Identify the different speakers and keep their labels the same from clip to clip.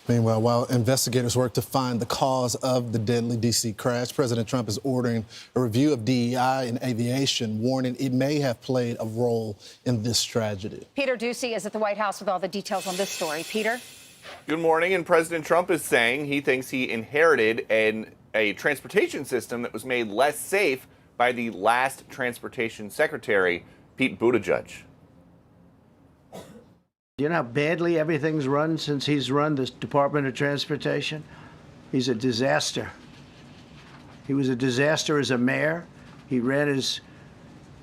Speaker 1: Meanwhile, while investigators work to find the cause of the deadly D.C. crash, President Trump is ordering a review of DEI in aviation, warning it may have played a role in this tragedy.
Speaker 2: Peter Doocy is at the White House with all the details on this story. Peter?
Speaker 3: Good morning. And President Trump is saying he thinks he inherited a transportation system that was made less safe by the last transportation secretary, Pete Buttigieg.
Speaker 4: You know how badly everything's run since he's run this Department of Transportation? He's a disaster. He was a disaster as a mayor. He ran his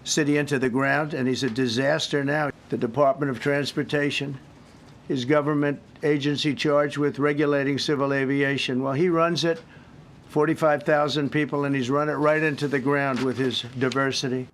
Speaker 4: city into the ground, and he's a disaster now. The Department of Transportation is government agency charged with regulating civil aviation. Well, he runs it, 45,000 people, and he's run it right into the ground with his diversity.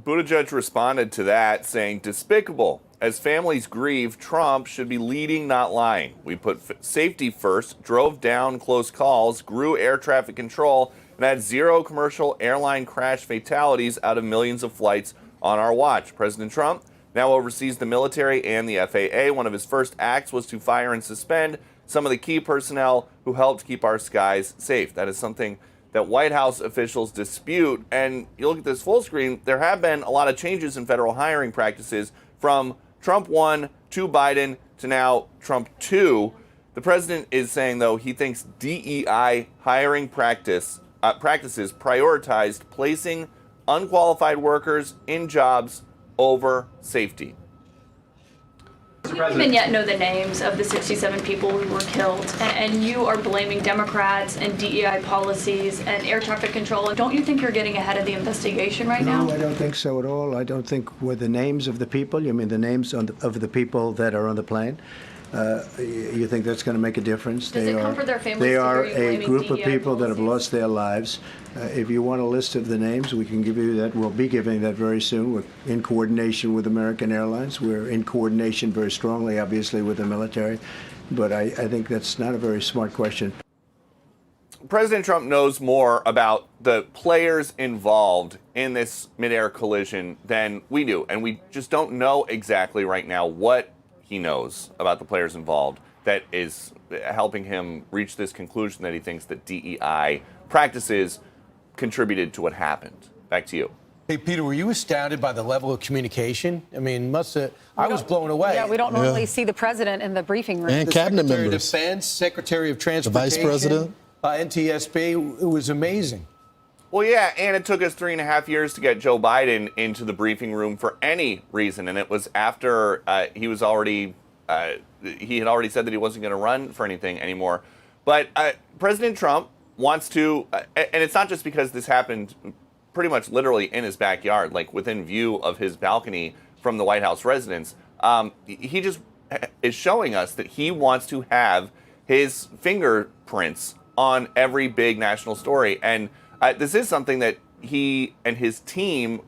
Speaker 3: Buttigieg responded to that, saying, "Despicable. As families grieve, Trump should be leading, not lying. We put safety first, drove down close calls, grew air traffic control, and had zero commercial airline crash fatalities out of millions of flights on our watch." President Trump now oversees the military and the FAA. One of his first acts was to fire and suspend some of the key personnel who helped keep our skies safe. That is something that White House officials dispute. And you look at this full screen, there have been a lot of changes in federal hiring practices from Trump 1 to Biden to now Trump 2. The president is saying, though, he thinks DEI hiring practices prioritized placing unqualified workers in jobs over safety.
Speaker 5: We don't even yet know the names of the 67 people who were killed, and you are blaming Democrats and DEI policies and air traffic control. Don't you think you're getting ahead of the investigation right now?
Speaker 4: No, I don't think so at all. I don't think with the names of the people, you mean the names of the people that are on the plane, you think that's going to make a difference?
Speaker 5: Does it comfort their families
Speaker 4: They
Speaker 5: to
Speaker 4: are
Speaker 5: hear you
Speaker 4: a
Speaker 5: blaming
Speaker 4: group of
Speaker 5: DEI
Speaker 4: people that have
Speaker 5: policies?
Speaker 4: lost their lives. If you want a list of the names, we can give you that. We'll be giving that very soon. We're in coordination with American Airlines. We're in coordination very strongly, obviously, with the military. But I think that's not a very smart question.
Speaker 3: President Trump knows more about the players involved in this midair collision than we do. And we just don't know exactly right now what he knows about the players involved that is helping him reach this conclusion that he thinks that DEI practices contributed to what happened. Back to you.
Speaker 6: Hey, Peter, were you astounded by the level of communication? I mean, I was blown away.
Speaker 2: Yeah, we don't normally see the president in the briefing room.
Speaker 1: And
Speaker 6: The
Speaker 1: cabinet
Speaker 6: Secretary
Speaker 1: members.
Speaker 6: of Defense, Secretary of
Speaker 1: The
Speaker 6: Transportation,
Speaker 1: Vice President.
Speaker 6: NTSB. It was amazing.
Speaker 3: Well, yeah, and it took us 3.5 years to get Joe Biden into the briefing room for any reason, and it was after he had already said that he wasn't going to run for anything anymore. But President Trump wants to, and it's not just because this happened pretty much literally in his backyard, like within view of his balcony from the White House residence. He just is showing us that he wants to have his fingerprints on every big national story. And this is something that he and his team,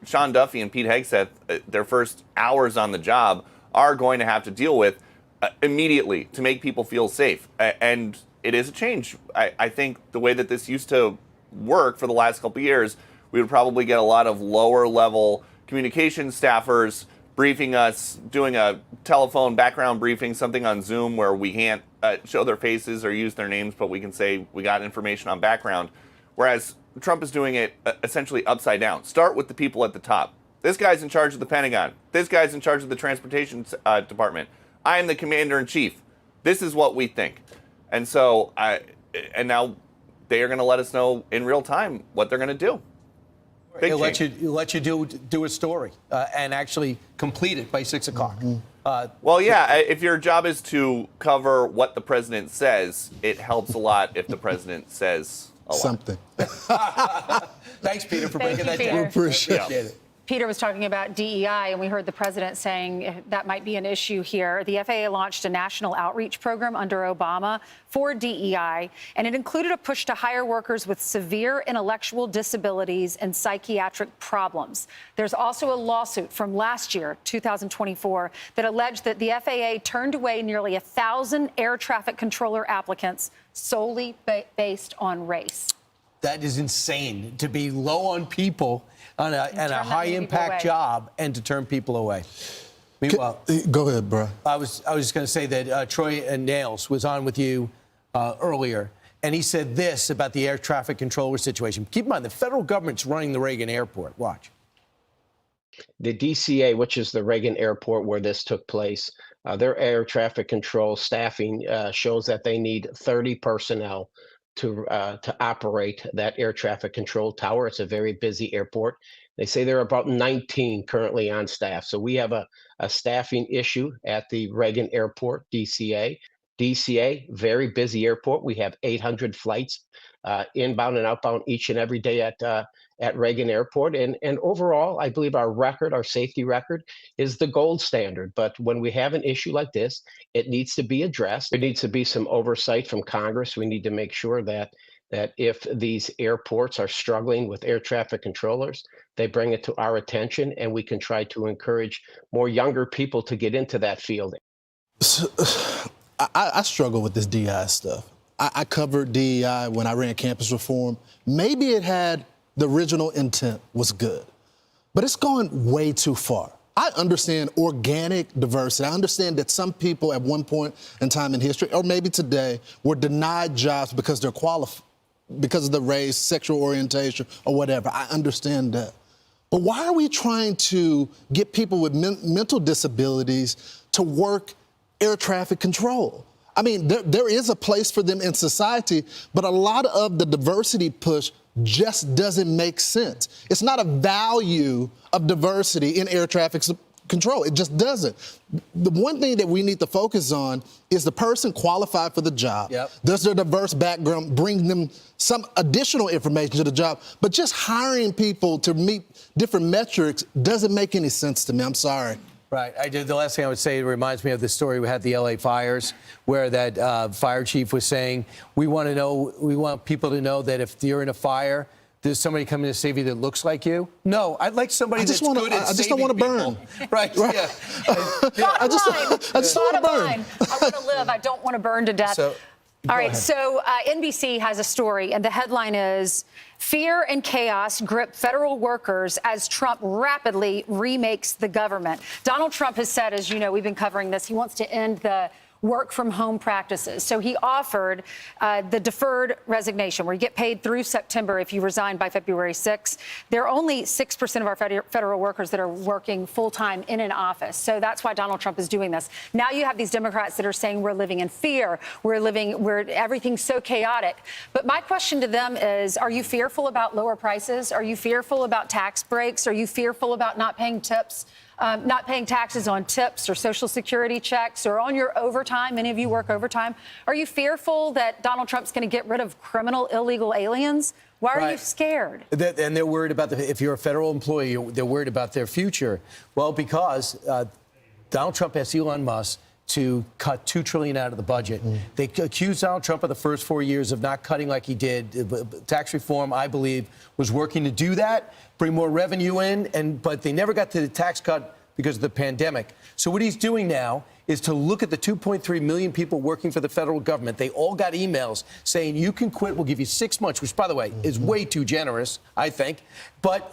Speaker 3: Sean Duffy and Pete Hegseth, their first hours on the job, are going to have to deal with immediately to make people feel safe. And it is a change. I think the way that this used to work for the last couple of years, we would probably get a lot of lower level communication staffers briefing us, doing a telephone background briefing, something on Zoom where we can't show their faces or use their names, but we can say we got information on background. Whereas Trump is doing it essentially upside down. Start with the people at the top. This guy's in charge of the Pentagon. This guy's in charge of the Transportation Department. I am the commander-in-chief. This is what we think. And so, and now they are going to let us know in real time what they're going to do.
Speaker 6: He'll let you do a story and actually complete it by 6 o'clock.
Speaker 3: Well, yeah, if your job is to cover what the president says, it helps a lot if the president says a lot.
Speaker 1: Something.
Speaker 6: Thanks, Peter, for
Speaker 2: Thank
Speaker 6: breaking
Speaker 2: you,
Speaker 6: that
Speaker 2: Peter.
Speaker 6: down.
Speaker 1: Appreciate
Speaker 6: it.
Speaker 2: Peter was talking about DEI, and we heard the president saying that might be an issue here. The FAA launched a national outreach program under Obama for DEI, and it included a push to hire workers with severe intellectual disabilities and psychiatric problems. There's also a lawsuit from last year, 2024, that alleged that the FAA turned away nearly 1,000 air traffic controller applicants solely based on race.
Speaker 6: That is insane, to be low on people and a high-impact job and to turn people away. Meanwhile,
Speaker 1: Go ahead, bro.
Speaker 6: I was just going to say that Troy Nails was on with you earlier, and he said this about the air traffic controller situation. Keep in mind, the federal government's running the Reagan Airport. Watch.
Speaker 7: The DCA, which is the Reagan Airport where this took place, their air traffic control staffing shows that they need 30 personnel to operate that air traffic control tower. It's a very busy airport. They say there are about 19 currently on staff. So we have a staffing issue at the Reagan Airport, DCA. DCA, very busy airport. We have 800 flights inbound and outbound each and every day at Reagan Airport. And overall, I believe our record, our safety record, is the gold standard. But when we have an issue like this, it needs to be addressed. There needs to be some oversight from Congress. We need to make sure that if these airports are struggling with air traffic controllers, they bring it to our attention, and we can try to encourage more younger people to get into that field.
Speaker 1: I struggle with this DEI stuff. I covered DEI when I ran campus reform. Maybe it had the original intent was good, but it's gone way too far. I understand organic diversity. I understand that some people at one point in time in history, or maybe today, were denied jobs because they're qualified, because of the race, sexual orientation, or whatever. I understand that. But why are we trying to get people with mental disabilities to work air traffic control? I mean, there is a place for them in society, but a lot of the diversity push just doesn't make sense. It's not a value of diversity in air traffic control. It just doesn't. The one thing that we need to focus on is the person qualified for the job.
Speaker 6: Yep.
Speaker 1: Does their diverse background bring them some additional information to the job? But just hiring people to meet different metrics doesn't make any sense to me. I'm sorry.
Speaker 6: Right. The last thing I would say, it reminds me of the story we had the LA fires, where that fire chief was saying, we want people to know that if you're in a fire, there's somebody coming to save you that looks like you. No, I'd like somebody that's good at saving
Speaker 1: I just don't want to burn.
Speaker 6: Right. Yeah.
Speaker 1: I just don't want to burn.
Speaker 2: I want to live. I don't want to burn to death. All right, so NBC has a story, and the headline is, "Fear and chaos grip federal workers as Trump rapidly remakes the government." Donald Trump has said, as you know, we've been covering this, he wants to end the work from home practices. So he offered the deferred resignation, where you get paid through September if you resign by February 6th. There are only 6% of our federal workers that are working full time in an office. So that's why Donald Trump is doing this. Now you have these Democrats that are saying we're living in fear. Everything's so chaotic. But my question to them is, are you fearful about lower prices? Are you fearful about tax breaks? Are you fearful about not paying tips? Not paying taxes on tips or Social Security checks or on your overtime? Many of you work overtime. Are you fearful that Donald Trump's going to get rid of criminal, illegal aliens? Why are you scared?
Speaker 6: And they're worried about if you're a federal employee, they're worried about their future. Well, because Donald Trump asked Elon Musk to cut $2 trillion out of the budget. They accused Donald Trump of the first 4 years of not cutting like he did. Tax reform, I believe, was working to do that, bring more revenue in, but they never got to the tax cut because of the pandemic. So what he's doing now is to look at the 2.3 million people working for the federal government. They all got emails saying, you can quit, we'll give you 6 months, which, by the way, is way too generous, I think. But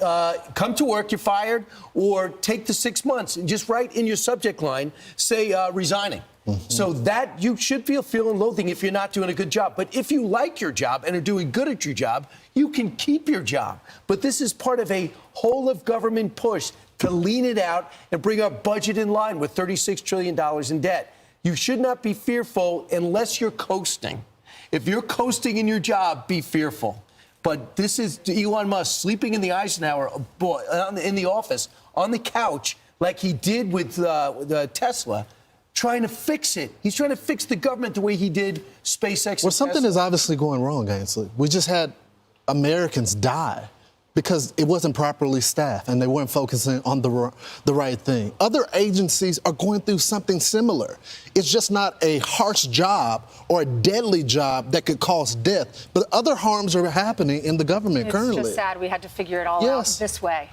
Speaker 6: come to work, you're fired, or take the 6 months and just write in your subject line, say resigning. So that you should feel fear and loathing if you're not doing a good job. But if you like your job and are doing good at your job, you can keep your job. But this is part of a whole of government push to lean it out and bring our budget in line with $36 trillion in debt. You should not be fearful unless you're coasting. If you're coasting in your job, be fearful. But this is Elon Musk sleeping in the Eisenhower in the office on the couch like he did with Tesla, trying to fix it. He's trying to fix the government the way he did SpaceX.
Speaker 1: Well, something is obviously going wrong, Ainsley. We just had Americans die because it wasn't properly staffed and they weren't focusing on the right thing. Other agencies are going through something similar. It's just not a harsh job or a deadly job that could cause death, but other harms are happening in the government currently.
Speaker 2: It's just sad we had to figure it all out this way.